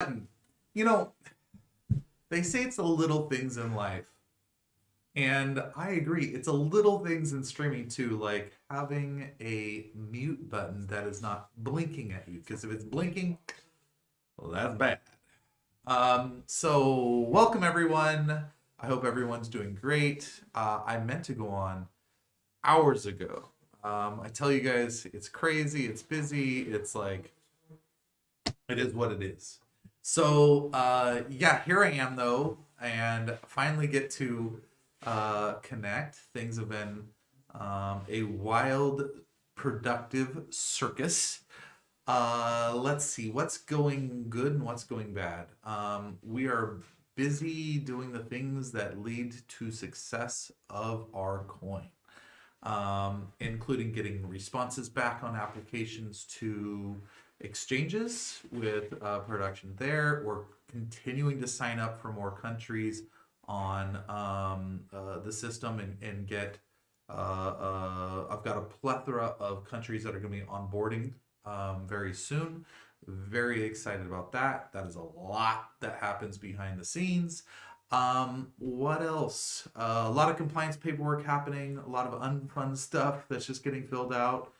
You know, they say it's the little things in life. And I agree. It's a little things in streaming too, like having a mute button that is not blinking at you. Because if it's blinking, well, that's bad. So welcome everyone. I hope everyone's doing great. I meant to go on hours ago. I tell you guys, it's crazy, it's busy, it's like it is what it is. So yeah, here I am though, and finally get to connect. Things have been a wild, productive circus. Let's see what's going good and what's going bad. We are busy doing the things that lead to success of our coin, including getting responses back on applications to exchanges with production there. We're continuing to sign up for more countries on the system and get. I've got a plethora of countries that are going to be onboarding very soon. Very excited about that. That is a lot that happens behind the scenes. What else? A lot of compliance paperwork happening, a lot of unfun stuff that's just getting filled out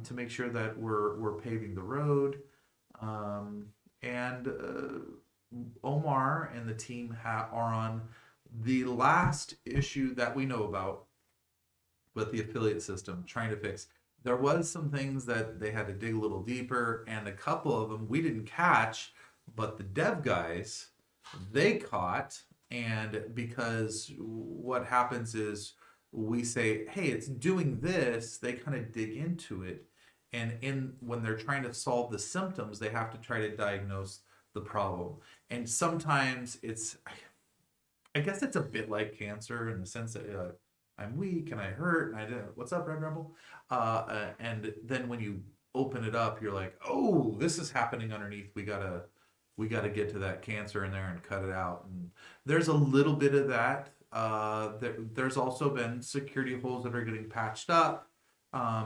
to make sure that we're paving the road. And Omar and the team are on the last issue that we know about with the affiliate system, trying to fix. There was some things that they had to dig a little deeper, and a couple of them we didn't catch, but the dev guys they caught. And because what happens is we say, hey, it's doing this, they kind of dig into it. And in when they're trying to solve the symptoms, they have to try to diagnose the problem. And sometimes I guess it's a bit like cancer in the sense that I'm weak and I hurt and I didn't. What's up, Red Rebel? And then when you open it up, you're like, oh, this is happening underneath. We gotta get to that cancer in there and cut it out. And there's a little bit of that. There's also been security holes that are getting patched up,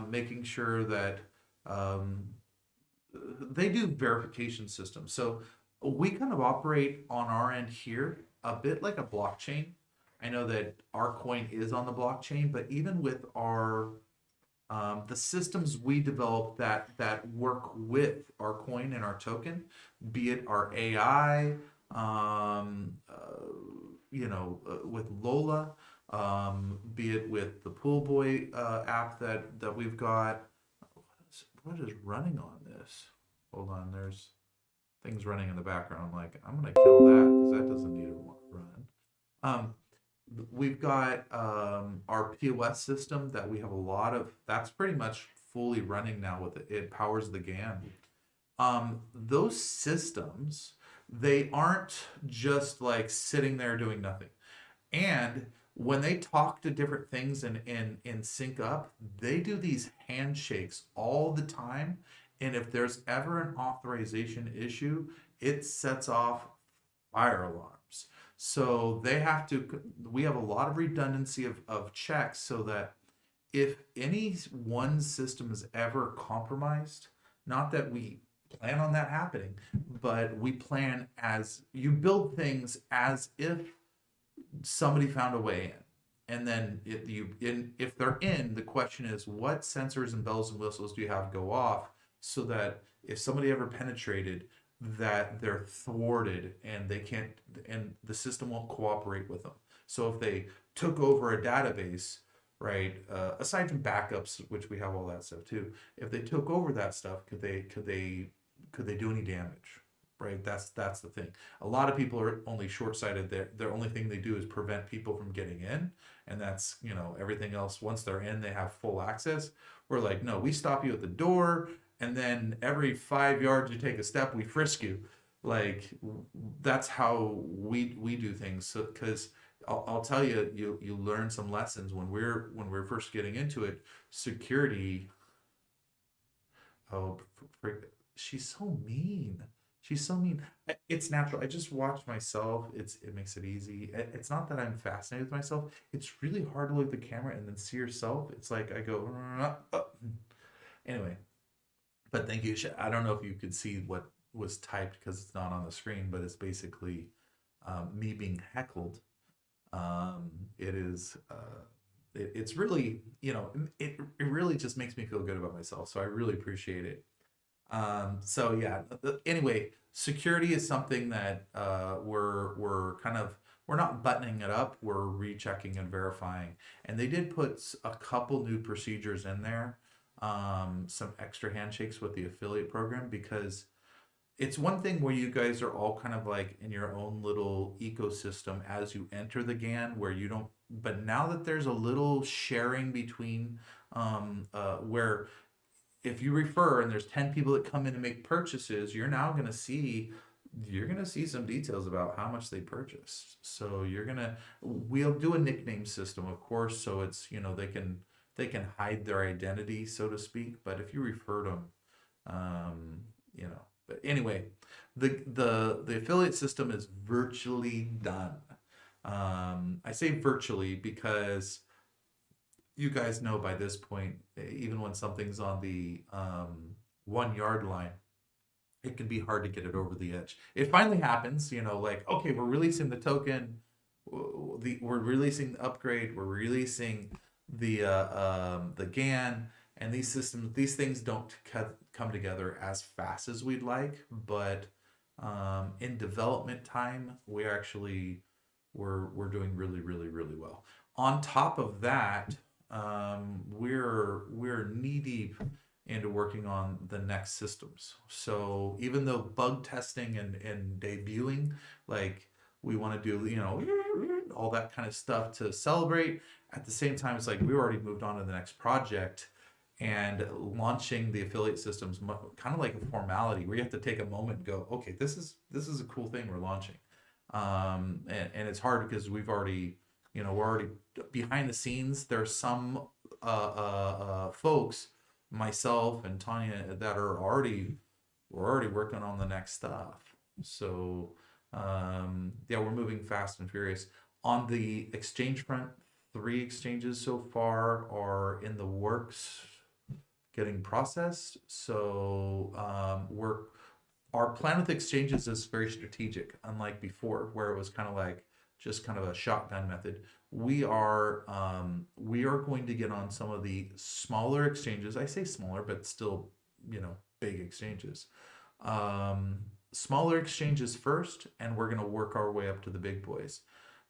making sure that um, they do verification systems. So we kind of operate on our end here a bit like a blockchain. I know that our coin is on the blockchain, but even with our the systems we develop that work with our coin and our token, be it our AI, with Lola, be it with the Pool Boy app that we've got. What is running on this? Hold on, there's things running in the background. Like I'm gonna kill that because that doesn't need to run. Um, we've got our POS system that we have a lot of. That's pretty much fully running now with it. It powers the GAN. Those systems, they aren't just like sitting there doing nothing. And when they talk to different things and sync up, they do these handshakes all the time. And if there's ever an authorization issue, it sets off fire alarms. So we have a lot of redundancy of checks so that if any one system is ever compromised, not that we plan on that happening, but we plan as you build things as if somebody found a way in. And then if they're in, the question is what sensors and bells and whistles do you have go off so that if somebody ever penetrated, that they're thwarted and they can't, and the system won't cooperate with them. So if they took over a database, right, aside from backups, which we have all that stuff too, if they took over that stuff, could they do any damage? Right, that's the thing. A lot of people are only short-sighted. Their only thing they do is prevent people from getting in, and that's everything else. Once they're in, they have full access. We're like, no, we stop you at the door, and then every 5 yards you take a step, we frisk you. Like that's how we do things. So because I'll tell you, you learn some lessons when we're first getting into it. Security. Oh, she's so mean. She's so mean. It's natural. I just watch myself. It makes it easy. It's not that I'm fascinated with myself. It's really hard to look at the camera and then see yourself. It's like I go. Anyway, but thank you. I don't know if you could see what was typed because it's not on the screen, but it's basically me being heckled. It is it's really, it really just makes me feel good about myself. So I really appreciate it. So yeah. Anyway, security is something that we're kind of, we're not buttoning it up. We're rechecking and verifying, and they did put a couple new procedures in there. Some extra handshakes with the affiliate program, because it's one thing where you guys are all kind of like in your own little ecosystem as you enter the GAN, where you don't. But now that there's a little sharing between, where if you refer and there's 10 people that come in and make purchases, you're going to see some details about how much they purchased. So we'll do a nickname system, of course, so it's, they can hide their identity, so to speak. But if you referred them, but anyway, the affiliate system is virtually done. I say virtually because you guys know by this point, even when something's on the 1 yard line, it can be hard to get it over the edge. It finally happens, like, okay, we're releasing the token, we're releasing the upgrade, we're releasing the GAN, and these things don't come together as fast as we'd like, but in development time, we're doing really, really, really well. On top of that, we're knee deep into working on the next systems. So even though bug testing and debuting, like, we want to do, all that kind of stuff to celebrate, at the same time, it's like we already moved on to the next project, and launching the affiliate systems kind of like a formality where you have to take a moment and go, okay, this is a cool thing we're launching. And it's hard because we're already behind the scenes. There's some folks, myself and Tanya, that we're already working on the next stuff. So yeah, we're moving fast and furious. On the exchange front, 3 exchanges so far are in the works, getting processed. So our plan with exchanges is very strategic, unlike before, where it was kind of like just kind of a shotgun method. We are going to get on some of the smaller exchanges. I say smaller, but still, big exchanges. Smaller exchanges first, and we're going to work our way up to the big boys.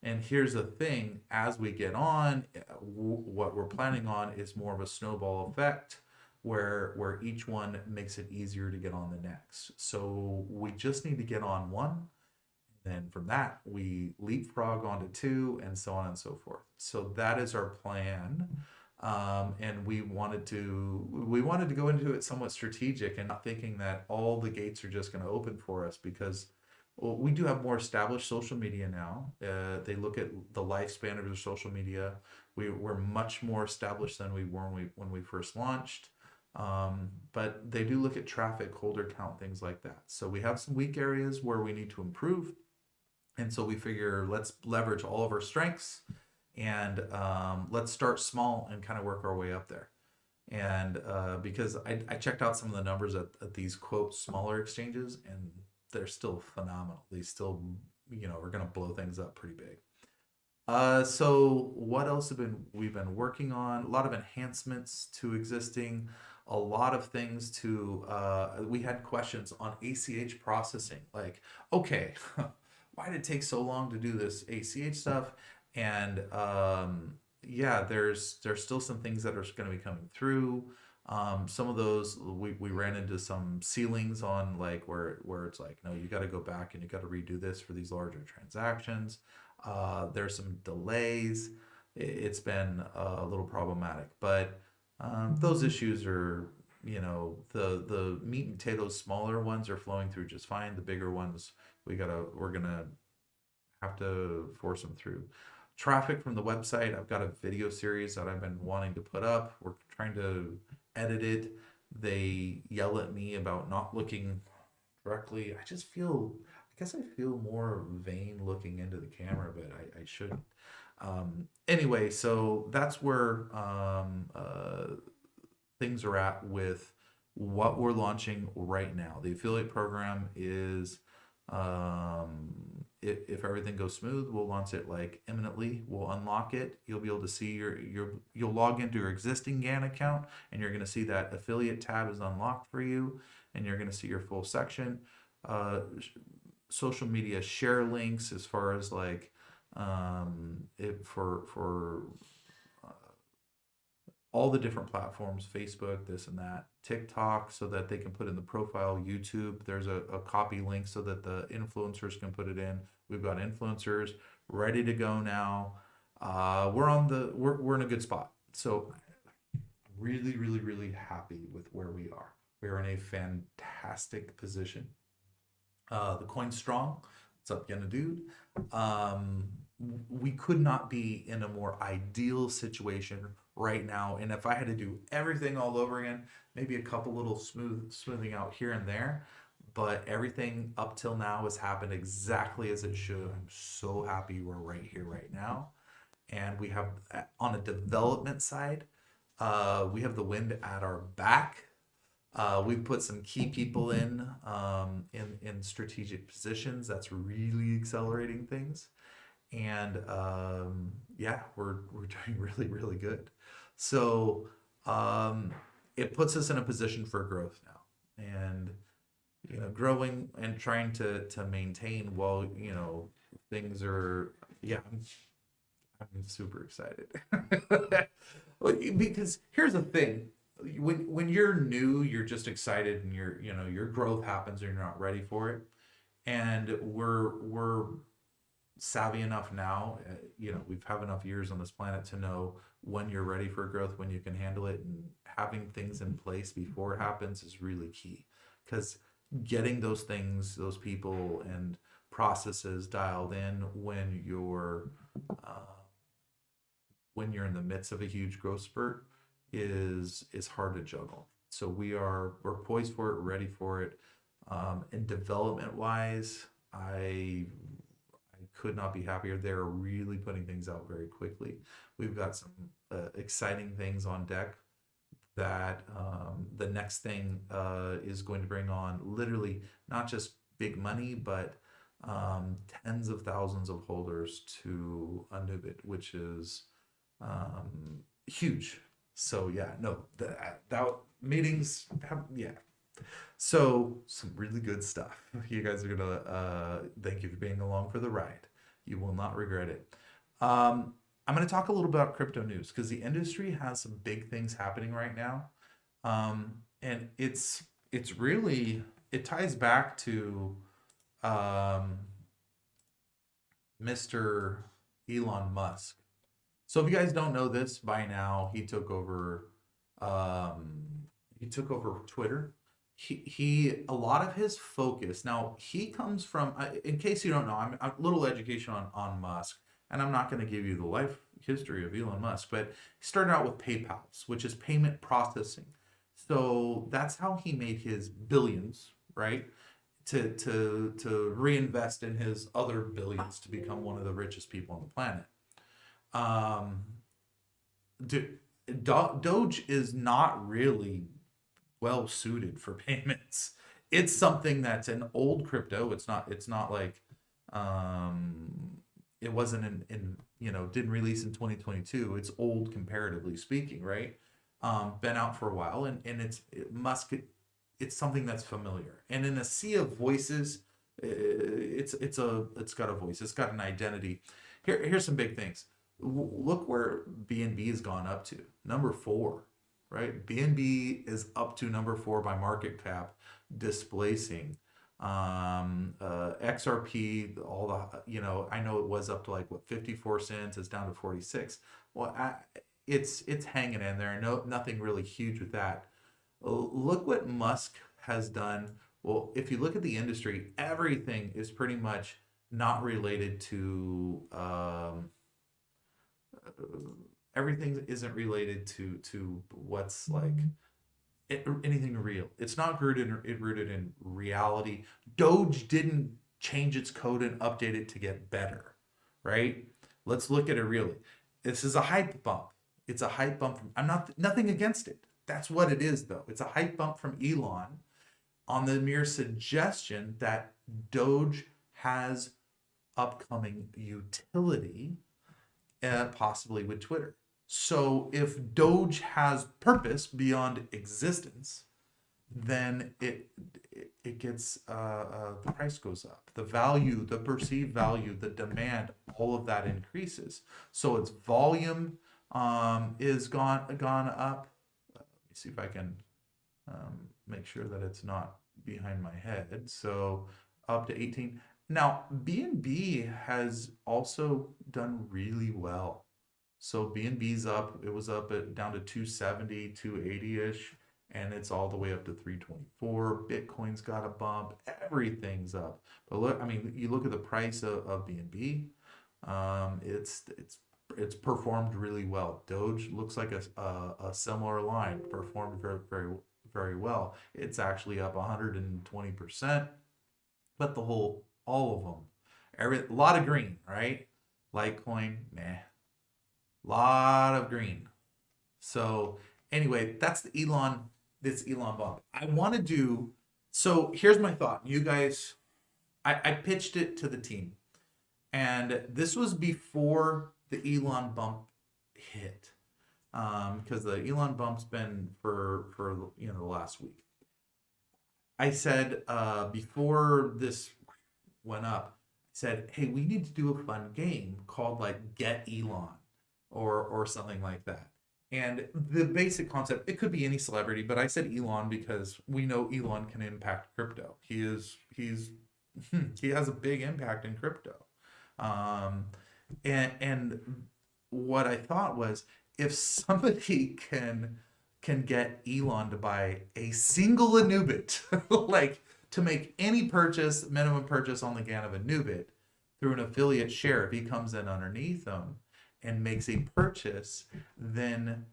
And here's the thing: as we get on, what we're planning on is more of a snowball effect, where each one makes it easier to get on the next. So we just need to get on one. Then from that, we leapfrog onto 2, and so on and so forth. So that is our plan. And we wanted to go into it somewhat strategic, and not thinking that all the gates are just going to open for us, because we do have more established social media now. They look at the lifespan of your social media. We're much more established than we were when we first launched. But they do look at traffic, holder count, things like that. So we have some weak areas where we need to improve. And so we figure, let's leverage all of our strengths, and let's start small and kind of work our way up there. And because I checked out some of the numbers at these, quote, smaller exchanges, and they're still phenomenal. They still, are going to blow things up pretty big. So what else we've been working on? A lot of enhancements to existing, a lot of things to, we had questions on ACH processing. Like, okay, why did it take so long to do this ACH stuff? And yeah, there's still some things that are going to be coming through. Some of those we ran into some ceilings on, like where it's like, no, you got to go back and you got to redo this for these larger transactions. There's some delays. It's been a little problematic, but those issues are, the meat and potatoes, smaller ones are flowing through just fine. The bigger ones, we're gonna have to force them through. Traffic from the website, I've got a video series that I've been wanting to put up. We're trying to edit it. They yell at me about not looking directly. I guess I feel more vain looking into the camera, but I shouldn't. Anyway, so that's where things are at with what we're launching right now. The affiliate program is, if everything goes smooth, we'll launch it like imminently. We'll unlock it. You'll be able to see you'll log into your existing GAN account, and you're going to see that affiliate tab is unlocked for you, and you're going to see your full section. Social media share links as far as like, it for all the different platforms, Facebook, this and that, TikTok, so that they can put in the profile, YouTube. There's a copy link so that the influencers can put it in. We've got influencers ready to go now. We're in a good spot. So really, really, really happy with where we are. We're in a fantastic position. The coin's strong. What's up, Yenna dude? We could not be in a more ideal situation right now. And if I had to do everything all over again, maybe a couple little smoothing out here and there, but everything up till now has happened exactly as it should. I'm so happy we're right here right now. And we have, on a development side, we have the wind at our back. We've put some key people in strategic positions. That's really accelerating things. And yeah, we're doing really, really good. So it puts us in a position for growth now, and growing and trying to maintain while things are. Yeah, I'm super excited. Because here's the thing. When you're new, you're just excited, and your growth happens and you're not ready for it. And we're savvy enough now, we've have enough years on this planet to know when you're ready for growth, when you can handle it, and having things in place before it happens is really key. Because getting those things, those people and processes dialed in when you're in the midst of a huge growth spurt is hard to juggle. So we're poised for it, ready for it. And development wise, I could not be happier. They're really putting things out very quickly. We've got some exciting things on deck that the next thing is going to bring on literally not just big money, but tens of thousands of holders to Anubit, which is huge. So yeah, no, that meetings have, yeah. So some really good stuff. You guys are gonna thank you for being along for the ride. You will not regret it. I'm gonna talk a little about crypto news because the industry has some big things happening right now, and it's really, it ties back to Mr. Elon Musk. So if you guys don't know this by now, he took over Twitter. He a lot of his focus now, he comes from, in case you don't know, I'm a little education on Musk, and I'm not going to give you the life history of Elon Musk, but he started out with PayPal's, which is payment processing. So that's how he made his billions, right? To reinvest in his other billions to become one of the richest people on the planet. Doge is not really well suited for payments. It's something that's an old crypto. It's not like it wasn't didn't release in 2022. It's old comparatively speaking, right? Been out for a while, and it's something that's familiar. And in a sea of voices, it's got a voice. It's got an identity. Here's some big things. Look where BNB has gone up to, number 4, right? BNB is up to number 4 by market cap, displacing XRP. All the I know it was up to like what 54 cents. It's down to 46. Well, it's hanging in there. Nothing really huge with that. Look what Musk has done. Well, if you look at the industry, everything is pretty much not related to. Everything isn't related to what's like anything real. It's not rooted in reality. Doge didn't change its code and update it to get better, right? Let's look at it really. This is a hype bump. It's a hype bump. I'm nothing against it. That's what it is, though. It's a hype bump from Elon on the mere suggestion that Doge has upcoming utility, possibly with Twitter. So if Doge has purpose beyond existence, then it gets the price goes up, the value, the perceived value, the demand, all of that increases. So its volume is gone up. Let me see if I can make sure that it's not behind my head. So up to 18. Now BNB has also done really well. So BNB's up. It was up at down to 270, 280-ish, and it's all the way up to 324. Bitcoin's got a bump. Everything's up. But look, I mean, you look at the price of BNB. It's performed really well. Doge looks like a similar line. Performed very well. It's actually up 120%. But all of them, a lot of green, right? Litecoin, nah. Lot of green. So anyway, that's the Elon bump. I want to do, so here's my thought. You guys, I pitched it to the team, and this was before the Elon bump hit, because the Elon bump's been for the last week. I said before this went up, I said, hey, we need to do a fun game called like Get Elon or something like that. And the basic concept, it could be any celebrity, but I said Elon because we know Elon can impact crypto. He has a big impact in crypto. And what I thought was, if somebody can get Elon to buy a single Anubit, like to make any purchase, minimum purchase on the GAN of Anubit through an affiliate share, if he comes in underneath them and makes a purchase, then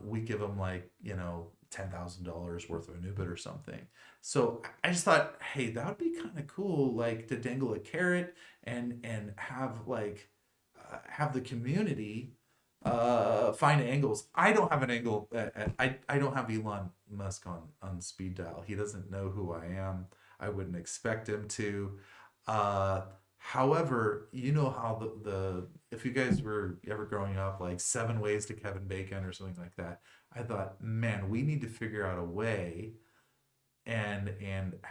we give him like, $10,000 worth of Anubit or something. So I just thought, hey, that would be kind of cool, like to dangle a carrot and have have the community find angles. I don't have an angle. I don't have Elon Musk on speed dial. He doesn't know who I am. I wouldn't expect him to. However, you know how the if you guys were ever growing up, like 7 Ways to Kevin Bacon or something like that, I thought, man, we need to figure out a way and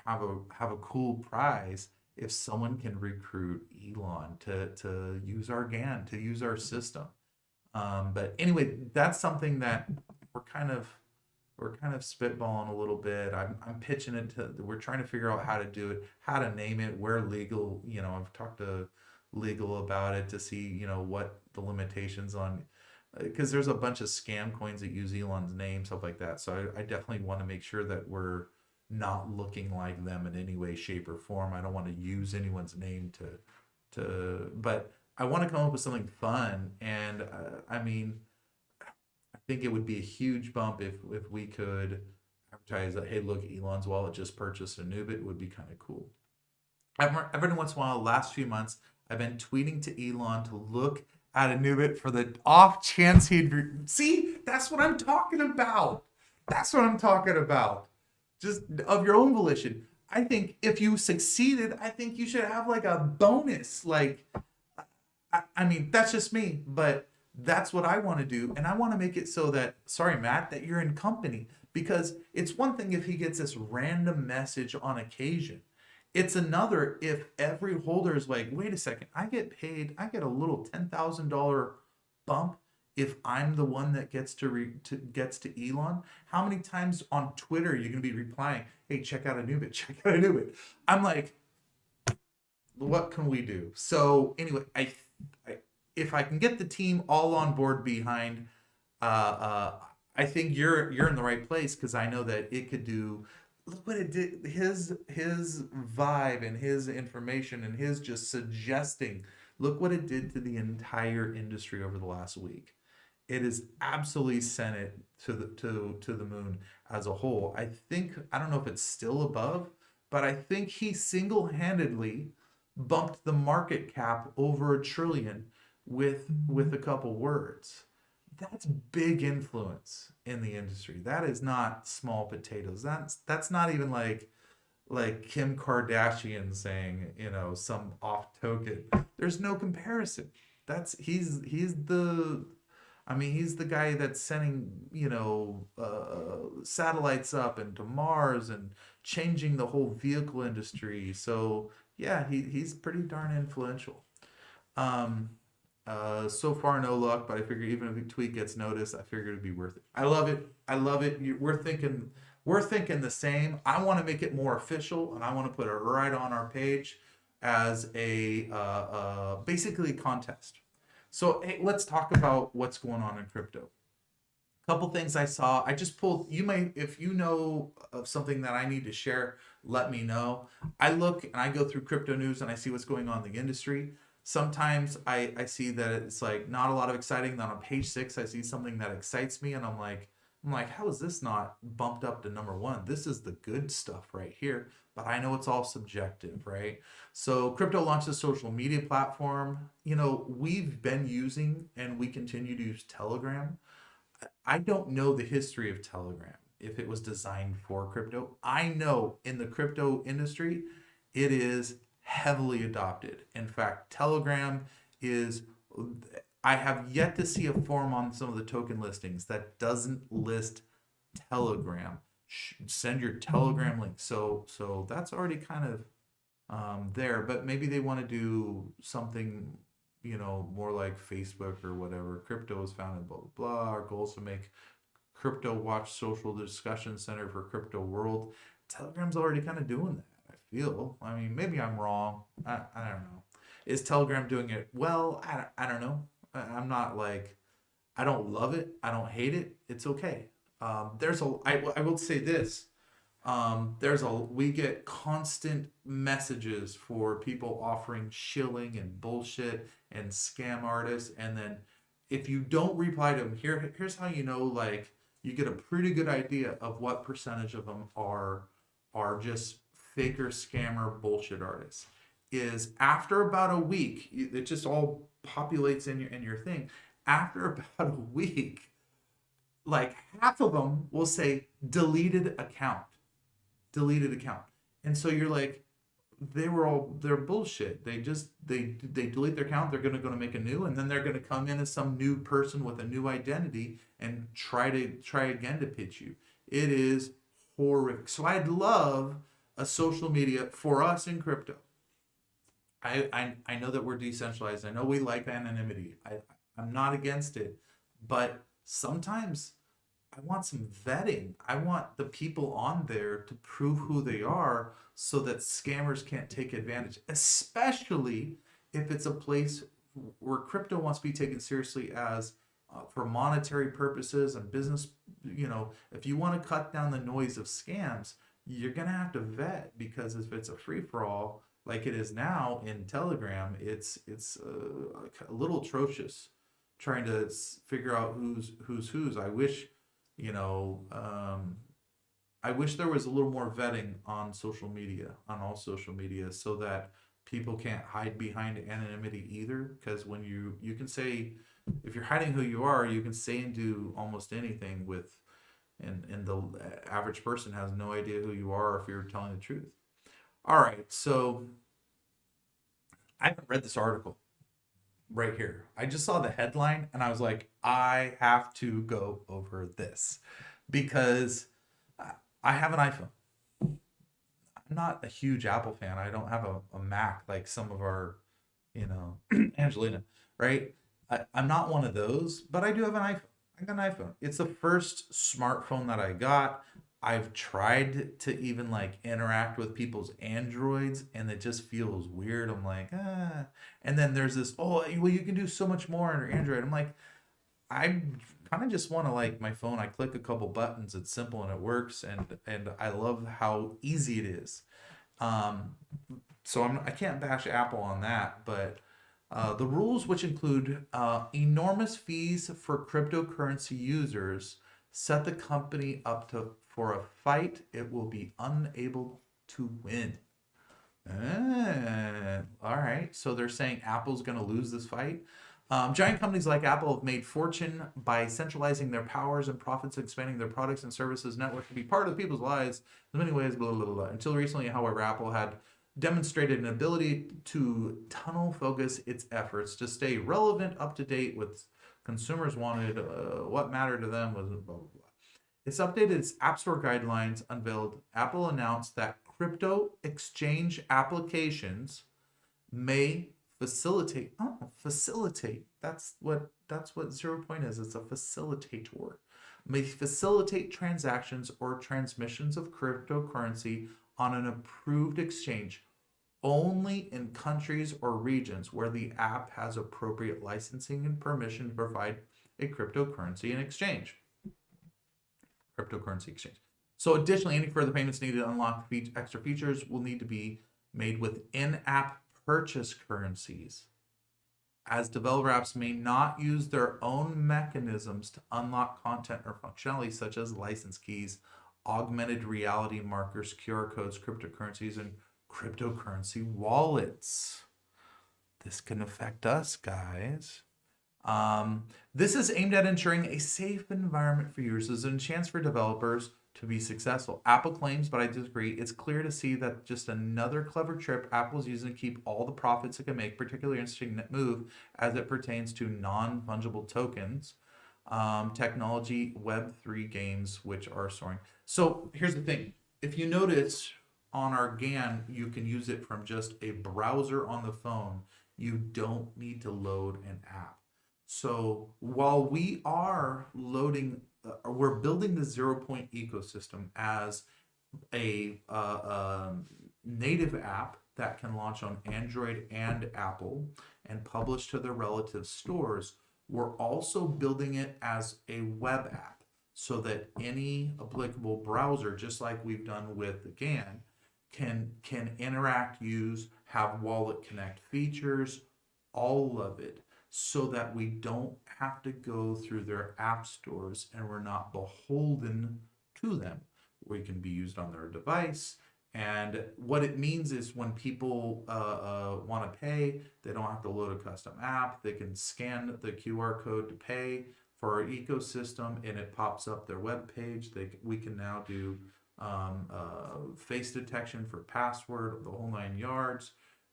have a cool prize if someone can recruit Elon to use our GAN, to use our system. But anyway, that's something that we're kind of spitballing a little bit. I'm pitching it to. We're trying to figure out how to do it, how to name it, where legal. I've talked to legal about it to see what the limitations on, because there's a bunch of scam coins that use Elon's name, stuff like that. So I definitely want to make sure that we're not looking like them in any way, shape, or form. I don't want to use anyone's name but I want to come up with something fun, and I mean, I think it would be a huge bump if we could advertise that, hey, look, Elon's wallet just purchased a Nubit. It would be kind of cool. Every once in a while, last few months, I've been tweeting to Elon to look at a Nubit for the off chance he'd see. That's what I'm talking about. That's what I'm talking about. Just of your own volition. I think if you succeeded, I think you should have like a bonus. Like, I mean, that's just me, but that's what I want to do. And I want to make it so that, sorry, Matt, that you're in company. Because it's one thing if he gets this random message on occasion. It's another if every holder is like, wait a second, I get paid, I get a little $10,000 bump if I'm the one that gets to Elon. How many times on Twitter are you going to be replying, hey, check out Anubit, check out Anubit? I'm like, what can we do? So anyway, if I can get the team all on board behind, I think you're in the right place, because I know that it could do. Look what it did. His vibe and his information and his just suggesting. Look what it did to the entire industry over the last week. It has absolutely sent it to the moon as a whole. I don't know if it's still above, but I think he single-handedly bumped the market cap over $1 trillion with a couple words. That's big influence in the industry. That is not small potatoes. That's not even like Kim Kardashian saying, some off token. There's no comparison. He's the I mean, he's the guy that's sending, satellites up into Mars and changing the whole vehicle industry. So yeah, he's pretty darn influential. Um, so far no luck, but I figure even if a tweet gets noticed, I figure it'd be worth it. I love it. I love it. We're thinking the same. I want to make it more official, and I want to put it right on our page as a basically contest. So hey, let's talk about what's going on in crypto. Couple things I saw. I just pulled. You may, if you know of something that I need to share, let me know. I look and I go through crypto news and I see what's going on in the industry. Sometimes I see that it's like not a lot of exciting. Then on page 6, I see something that excites me, and I'm like, how is this not bumped up to number one? This is the good stuff right here. But I know it's all subjective, right? So crypto launched a social media platform. We've been using and we continue to use Telegram. I don't know the history of Telegram, if it was designed for crypto. I know in the crypto industry, it is heavily adopted. In fact, Telegram is, I have yet to see a form on some of the token listings that doesn't list Telegram. Send your Telegram link. So that's already kind of there, but maybe they want to do something, more like Facebook or whatever. Crypto was founded, blah, blah, blah. Our goal is to make Crypto Watch social discussion center for crypto world. Telegram's already kind of doing that, I feel. I mean, maybe I'm wrong. I don't know. Is Telegram doing it well? I don't know. I'm not like, I don't love it. I don't hate it. It's okay. I will say this. We get constant messages for people offering shilling and bullshit and scam artists. And then if you don't reply to them, here's how like, you get a pretty good idea of what percentage of them are just faker scammer bullshit artists. Is after about a week, it just all populates in your thing. After about a week, like half of them will say deleted account. And so you're like, they're bullshit. They delete their account. They're gonna make a new, and then they're gonna come in as some new person with a new identity and try again to pitch you. It is horrific. So I'd love a social media for us in crypto. I know that we're decentralized. I know we like anonymity. I'm not against it, but sometimes I want some vetting. I want the people on there to prove who they are so that scammers can't take advantage, especially if it's a place where crypto wants to be taken seriously as for monetary purposes and business. If you want to cut down the noise of scams, you're going to have to vet, because if it's a free for all like it is now in Telegram, it's a little atrocious trying to figure out who's. I wish there was a little more vetting on social media, on all social media, so that people can't hide behind anonymity either. Because when you can say, if you're hiding who you are, you can say and do almost anything and the average person has no idea who you are if you're telling the truth. All right, so I haven't read this article right here. I just saw the headline and I was like, I have to go over this because I have an iPhone. I'm not a huge Apple fan. I don't have a Mac like some of our, Angelina, right? I'm not one of those, but I do have an iPhone. I got an iPhone. It's the first smartphone that I got. I've tried to even like interact with people's Androids and it just feels weird. I'm like, ah. And then there's this, oh, well, you can do so much more on your Android. I'm like, I kind of just want to like my phone. I click a couple buttons. It's simple and it works. And I love how easy it is. So I can't bash Apple on that, but the rules, which include enormous fees for cryptocurrency users, set the company up for a fight it will be unable to win. All right, so they're saying Apple's going to lose this fight. Giant companies like Apple have made fortune by centralizing their powers and profits, expanding their products and services network to be part of people's lives in many ways, blah, blah, blah, blah. Until recently, however, Apple had demonstrated an ability to tunnel focus its efforts to stay relevant, up to date with consumers wanted, what mattered to them was blah, blah, blah. It's updated its App Store guidelines unveiled. Apple announced that crypto exchange applications may facilitate. That's what 0 point is. It's a facilitator. May facilitate transactions or transmissions of cryptocurrency on an approved exchange only in countries or regions where the app has appropriate licensing and permission to provide a cryptocurrency in exchange. Cryptocurrency exchange. So additionally, any further payments needed to unlock extra features will need to be made with in-app purchase currencies, as developer apps may not use their own mechanisms to unlock content or functionality such as license keys, augmented reality markers, QR codes, cryptocurrencies, and cryptocurrency wallets. This can affect us, guys. This is aimed at ensuring a safe environment for users and a chance for developers to be successful. Apple claims, but I disagree. It's clear to see that just another clever trip Apple's using to keep all the profits it can make. Particularly interesting move as it pertains to non-fungible tokens, technology, Web3 games, which are soaring. So here's the thing. If you notice on our GAN, you can use it from just a browser on the phone. You don't need to load an app. So while we are loading, we're building the 0 point ecosystem as a native app that can launch on Android and Apple and publish to their relative stores. We're also building it as a web app so that any applicable browser, just like we've done with the GAN, can interact, use, have wallet connect features, all of it, so that we don't have to go through their app stores and we're not beholden to them. We can be used on their device. And what it means is when people want to pay, they don't have to load a custom app. They can scan the QR code to pay for our ecosystem and it pops up their web page. We can now do face detection for password, the whole 9 yards.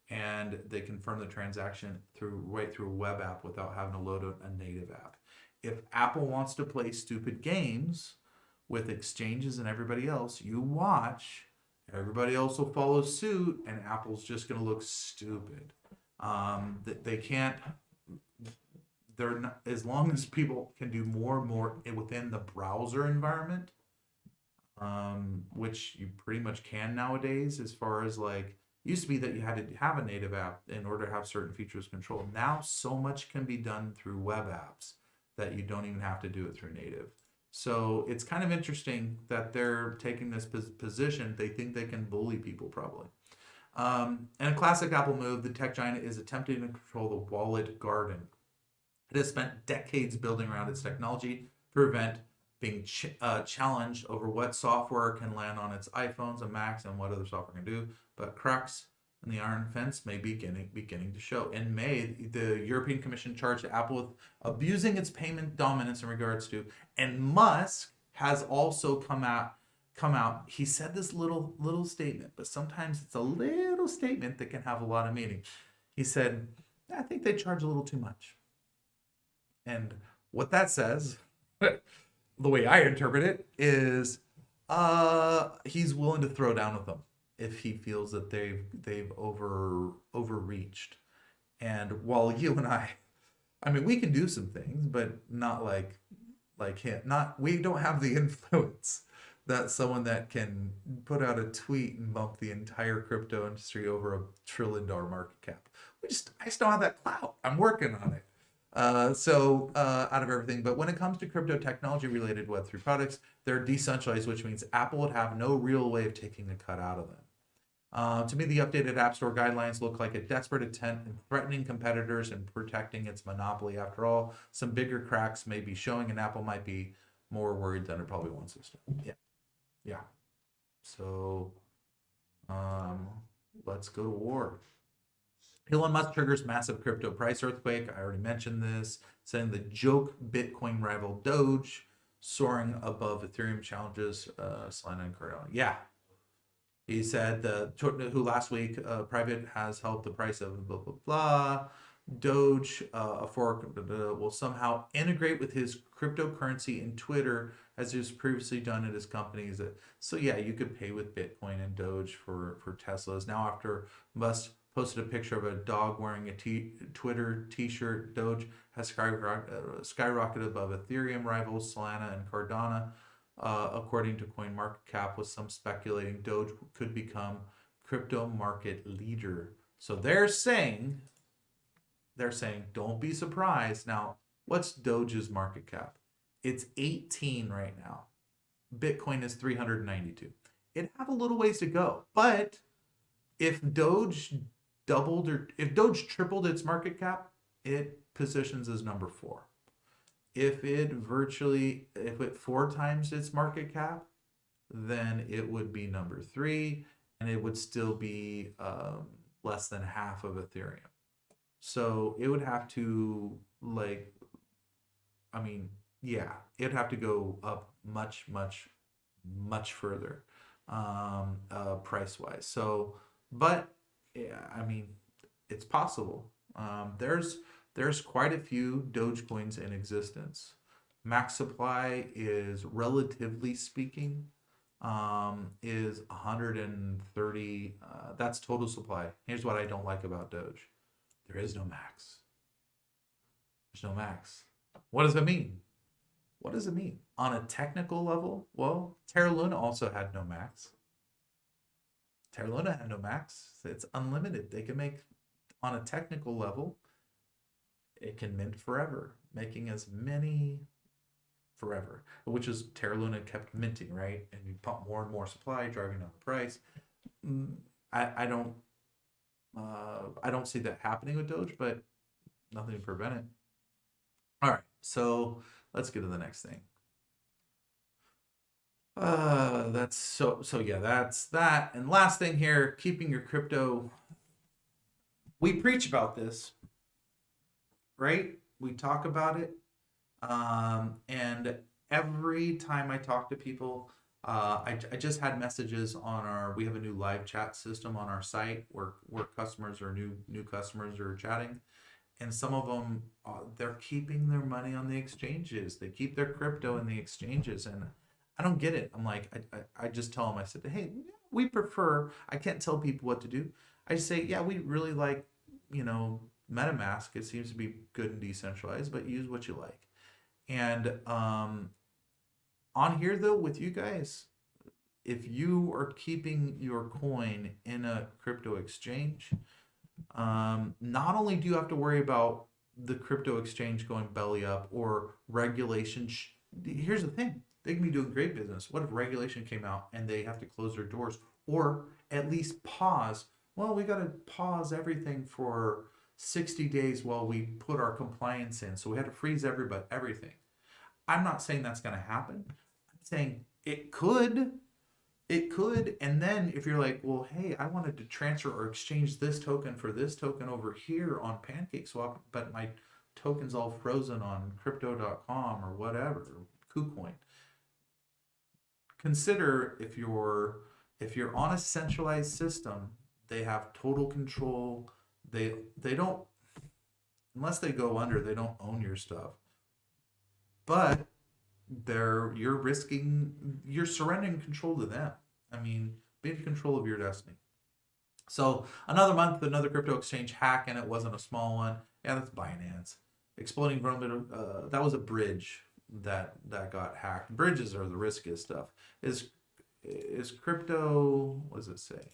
And they confirm the transaction right through a web app without having to load a native app. If Apple wants to play stupid games with exchanges and everybody else, you watch, everybody else will follow suit, and Apple's just going to look stupid. They can't. They're not, as long as people can do more and more within the browser environment, which you pretty much can nowadays, as far as like. Used to be that you had to have a native app in order to have certain features controlled. Now so much can be done through web apps that you don't even have to do it through native. So it's kind of interesting that they're taking this position. They think they can bully people probably. And a classic Apple move, the tech giant is attempting to control the wallet garden. It has spent decades building around its technology to prevent being challenged over what software can land on its iPhones and Macs and what other software can do. But cracks in the iron fence may be beginning to show. In May, the European Commission charged Apple with abusing its payment dominance in regards to, and Musk has also come out. He said this little statement, but sometimes it's a little statement that can have a lot of meaning. He said, I think they charge a little too much. And what that says, the way I interpret it, is he's willing to throw down with them if he feels that they've overreached. And while you and I mean, we can do some things, but not like him. We don't have the influence that someone that can put out a tweet and bump the entire crypto industry over $1 trillion market cap. I just don't have that clout. I'm working on it. Out of everything, but when it comes to crypto technology related Web3 products, they're decentralized, which means Apple would have no real way of taking a cut out of them. To me, the updated App Store guidelines look like a desperate attempt in threatening competitors and protecting its monopoly. After all, some bigger cracks may be showing, and Apple might be more worried than it probably wants us to. Yeah. So, let's go to war. Elon Musk triggers massive crypto price earthquake. I already mentioned this. Saying the joke Bitcoin rival Doge soaring above Ethereum challenges Solana and Cardano. Yeah, he said who last week private has helped the price of blah blah blah. Doge, a fork, will somehow integrate with his cryptocurrency in Twitter as he was previously done at his companies. So yeah, you could pay with Bitcoin and Doge for Teslas. Now after Musk posted a picture of a dog wearing a Twitter t-shirt, Doge has skyrocketed above Ethereum rivals Solana and Cardano. According to CoinMarketCap, with some speculating Doge could become crypto market leader. So they're saying don't be surprised. Now, what's Doge's market cap? It's 18 right now. Bitcoin is 392. It have a little ways to go, but if Doge doubled or if Doge tripled its market cap, it positions as number 4. If it 4 times its market cap, then it would be number 3, and it would still be less than half of Ethereum. So it would have to it'd have to go up much, much, much further price wise. So, but yeah, I mean, it's possible. There's quite a few Dogecoins in existence. Max supply is, relatively speaking, is 130. That's total supply. Here's what I don't like about Doge. There is no max. There's no max. What does it mean? What does it mean? On a technical level, well, Terra Luna also had no max. Terra Luna had no max. It's unlimited. They can make, on a technical level, it can mint forever, making as many forever, which is Terra Luna kept minting, right? And you pump more and more supply, driving down the price. I don't see that happening with Doge, but nothing to prevent it. All right, so let's get to the next thing. That's that. And last thing here, keeping your crypto. We preach about this, right? We talk about it. And every time I talk to people, I just had messages on we have a new live chat system on our site where customers or new customers are chatting. And some of them, they're keeping their money on the exchanges. They keep their crypto in the exchanges. And I don't get it. I'm like, I just tell them, I said, hey, we prefer, I can't tell people what to do. I say, yeah, we really like, MetaMask. It seems to be good and decentralized, but use what you like. And on here, though, with you guys, if you are keeping your coin in a crypto exchange, not only do you have to worry about the crypto exchange going belly up or regulation. Here's the thing. They can be doing great business. What if regulation came out and they have to close their doors or at least pause? Well, we got to pause everything for 60 days while we put our compliance in. So we had to freeze everything. I'm not saying that's going to happen. I'm saying it could. It could. And then if you're like, well, hey, I wanted to transfer or exchange this token for this token over here on PancakeSwap, but my token's all frozen on crypto.com or whatever, KuCoin. Consider if you're on a centralized system, they have total control. They don't, unless they go under, they don't own your stuff. But you're surrendering control to them. I mean, be in control of your destiny. So another month, another crypto exchange hack, and it wasn't a small one. Yeah, that's Binance. Exploding vulnerability. That was a bridge that got hacked. Bridges are the riskiest stuff. Is crypto? What does it say?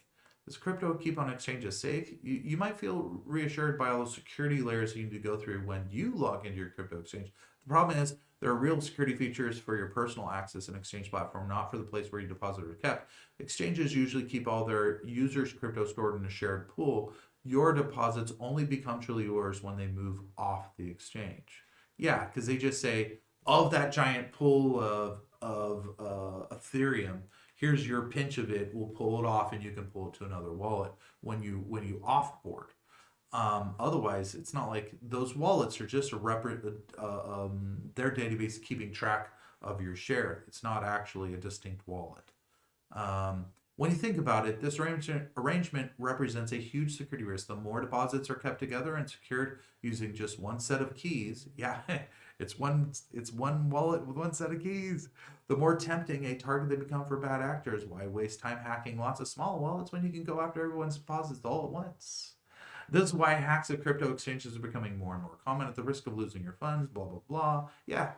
Does crypto keep on exchanges safe? You might feel reassured by all the security layers you need to go through when you log into your crypto exchange. The problem is there are real security features for your personal access and exchange platform, not for the place where you deposit or kept. Exchanges usually keep all their users' crypto stored in a shared pool. Your deposits only become truly yours when they move off the exchange. Yeah, because they just say, of that giant pool of Ethereum, here's your pinch of it. We'll pull it off, and you can pull it to another wallet when you offboard. Otherwise, it's not like those wallets are just their database keeping track of your share. It's not actually a distinct wallet. When you think about it, this arrangement represents a huge security risk. The more deposits are kept together and secured using just one set of keys, yeah, it's one wallet with one set of keys. The more tempting a target they become for bad actors. Why waste time hacking lots of small wallets when you can go after everyone's deposits all at once? This is why hacks at crypto exchanges are becoming more and more common at the risk of losing your funds, blah, blah, blah. Yeah,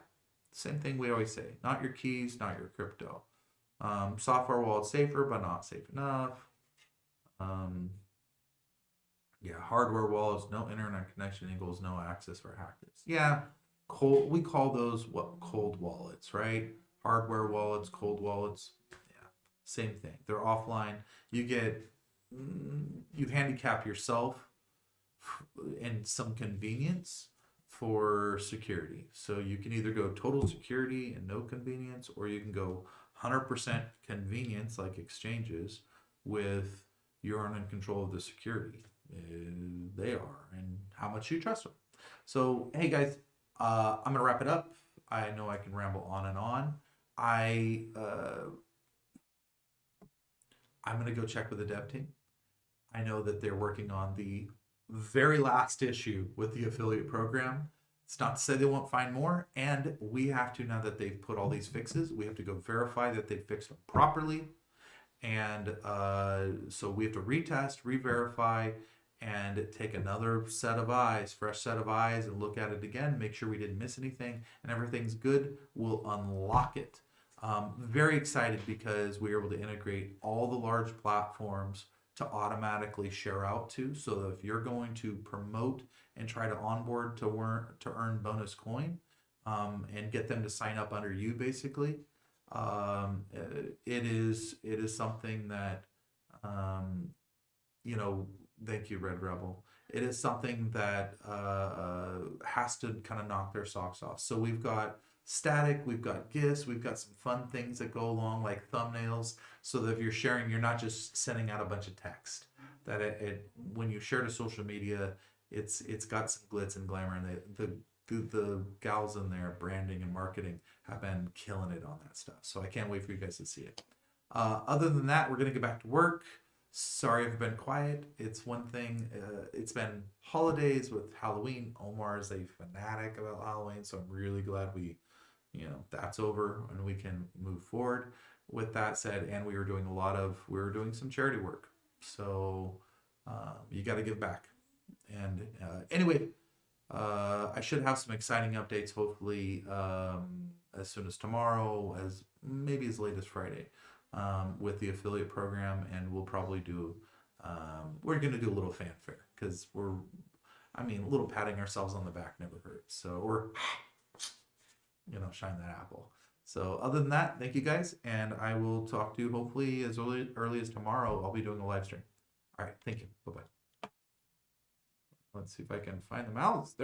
same thing we always say. Not your keys, not your crypto. Software wallet safer, but not safe enough. Yeah, hardware wallets, no internet connection equals no access for hackers. Yeah, we call those cold wallets, right? Hardware wallets, cold wallets. Yeah, same thing. They're offline. You handicap yourself in some convenience for security. So you can either go total security and no convenience, or you can go 100% convenience like exchanges with you're in control of the security. They are, and how much you trust them. So, hey guys, I'm gonna wrap it up. I know I can ramble on and on. I'm gonna go check with the dev team. I know that they're working on the very last issue with the affiliate program. It's not to say they won't find more, and we have to, now that they've put all these fixes, we have to go verify that they fixed them properly. And so we have to retest, re-verify, and take another set of eyes, fresh set of eyes, and look at it again, make sure we didn't miss anything, and everything's good. We'll unlock it. Very excited because we were able to integrate all the large platforms to automatically share out to, so that if you're going to promote and try to onboard to earn bonus coin, and get them to sign up under you, basically, it is something that, thank you, Red Rebel. It is something that has to kind of knock their socks off. So we've got static, we've got GIFs, we've got some fun things that go along like thumbnails, so that if you're sharing, you're not just sending out a bunch of text. That it when you share to social media, it's got some glitz and glamour, and the gals in there, branding and marketing, have been killing it on that stuff. So I can't wait for you guys to see it. Other than that, we're gonna get back to work. Sorry I've been quiet. It's one thing. It's been holidays with Halloween. Omar is a fanatic about Halloween, so I'm really glad that's over and we can move forward. With that said, and we were doing some charity work. So you got to give back. And anyway, I should have some exciting updates, hopefully as soon as tomorrow, as maybe as late as Friday, with the affiliate program. And we'll probably we're going to do a little fanfare, because a little patting ourselves on the back never hurts. So we're, shine that apple. So other than that, thank you guys, and I will talk to you hopefully as early as tomorrow. I'll be doing a live stream. All right, thank you. Bye-bye. Let's see if I can find the mouse. There